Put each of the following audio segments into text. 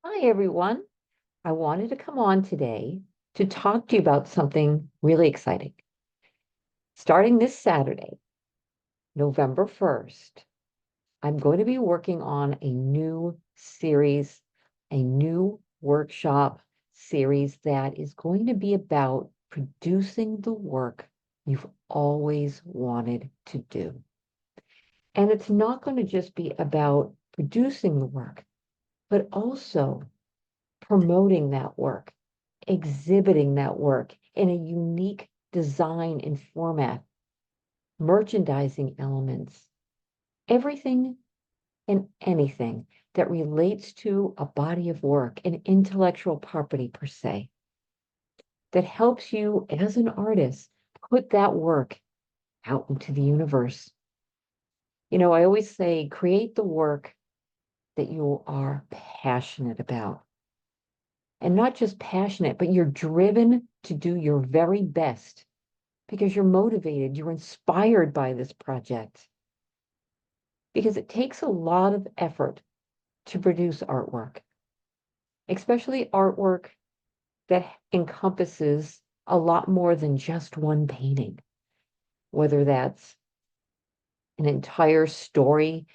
Hi, everyone. I wanted to come on today to talk to you about something really exciting. Starting this Saturday, November 1st, I'm going to be working on a new series, a new workshop series that is going to be about producing the work you've always wanted to do. And it's not going to just be about producing the work, but also promoting that work, exhibiting that work in a unique design and format, merchandising elements, everything and anything that relates to a body of work, an intellectual property per se, that helps you as an artist put that work out into the universe. I always say create the work that you are passionate about. And not just passionate, but you're driven to do your very best because you're motivated, you're inspired by this project. Because it takes a lot of effort to produce artwork, especially artwork that encompasses a lot more than just one painting, whether that's an entire story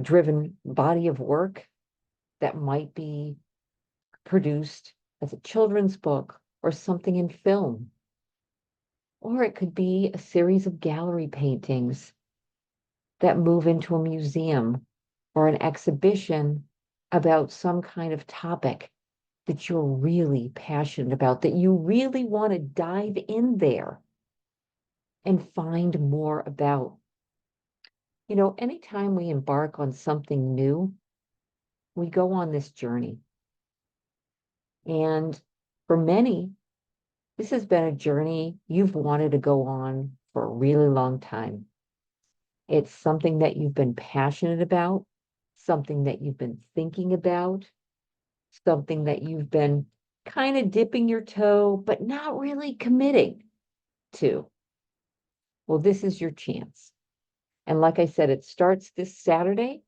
driven body of work that might be produced as a children's book or something in film. Or it could be a series of gallery paintings that move into a museum or an exhibition about some kind of topic that you're really passionate about, that you really want to dive in there and find more about. Anytime we embark on something new, we go on this journey. And for many, this has been a journey you've wanted to go on for a really long time. It's something that you've been passionate about, something that you've been thinking about, something that you've been kind of dipping your toe, but not really committing to. Well, this is your chance. And like I said, it starts this Saturday,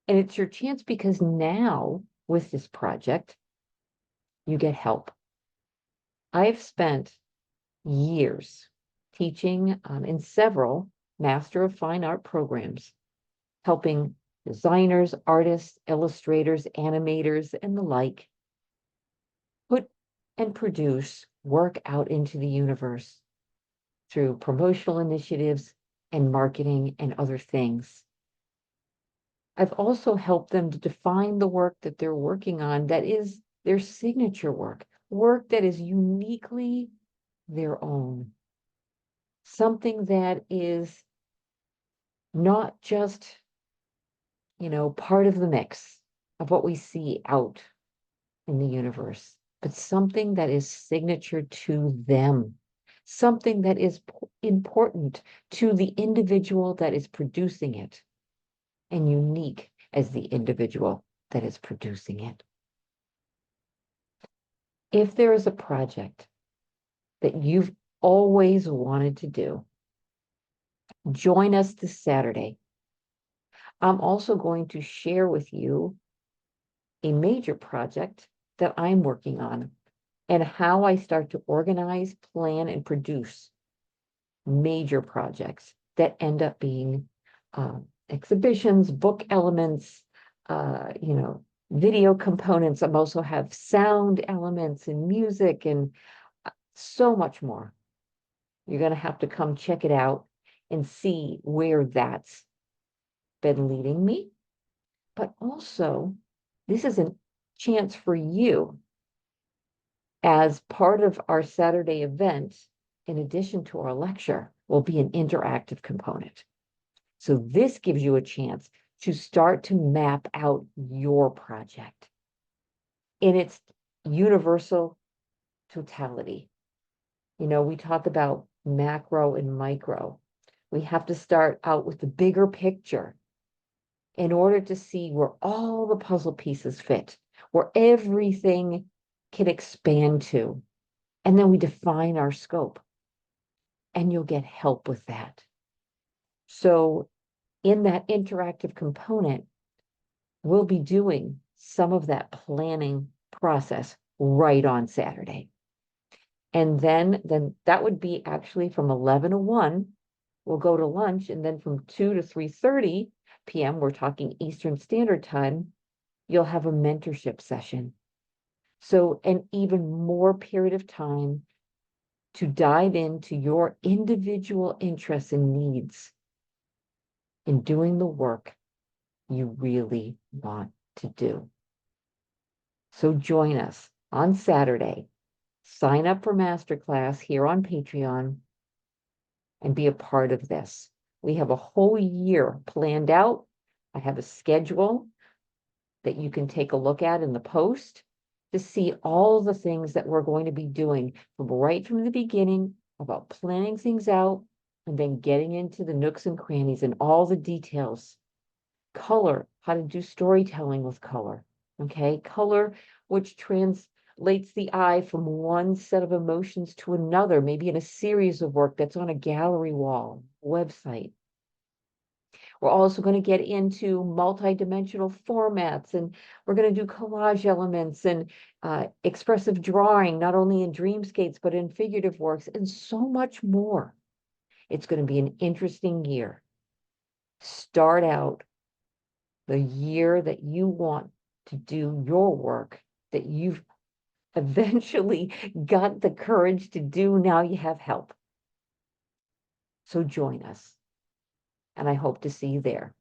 and it's your chance because now with this project, you get help. I've spent years teaching in several Master of Fine Art programs, helping designers, artists, illustrators, animators, and the like put and produce work out into the universe through promotional initiatives and marketing and other things. I've also helped them to define the work that they're working on that is their signature work, work that is uniquely their own, something that is not just, part of the mix of what we see out in the universe, but something that is signature to them, something that is important to the individual that is producing it and unique as the individual that is producing it. If there is a project that you've always wanted to do, join us this Saturday. I'm also going to share with you a major project that I'm working on and how I start to organize, plan, and produce major projects that end up being exhibitions, book elements, video components. I also have sound elements and music and so much more. You're going to have to come check it out and see where that's been leading me. But also, this is a chance for you as part of our Saturday event, in addition to our lecture, will be an interactive component. So this gives you a chance to start to map out your project in its universal totality. We talk about macro and micro. We have to start out with the bigger picture in order to see where all the puzzle pieces fit, where everything can expand to. And then we define our scope, and you'll get help with that. So, in that interactive component, we'll be doing some of that planning process right on Saturday. And then that would be actually from 11 to 1, we'll go to lunch, and then from 2 to 3:30 p.m., we're talking Eastern Standard Time, you'll have a mentorship session. So an even more period of time to dive into your individual interests and needs in doing the work you really want to do. So join us on Saturday. Sign up for Masterclass here on Patreon and be a part of this. We have a whole year planned out. I have a schedule that you can take a look at in the post to see all the things that we're going to be doing right from the beginning about planning things out and then getting into the nooks and crannies and all the details. Color, how to do storytelling with color. Okay, color, which translates the eye from one set of emotions to another, maybe in a series of work that's on a gallery wall, website. We're also going to get into multi-dimensional formats, and we're going to do collage elements and expressive drawing, not only in dreamscapes, but in figurative works, and so much more. It's going to be an interesting year. Start out the year that you want to do your work that you've eventually got the courage to do. Now you have help. So join us, and I hope to see you there.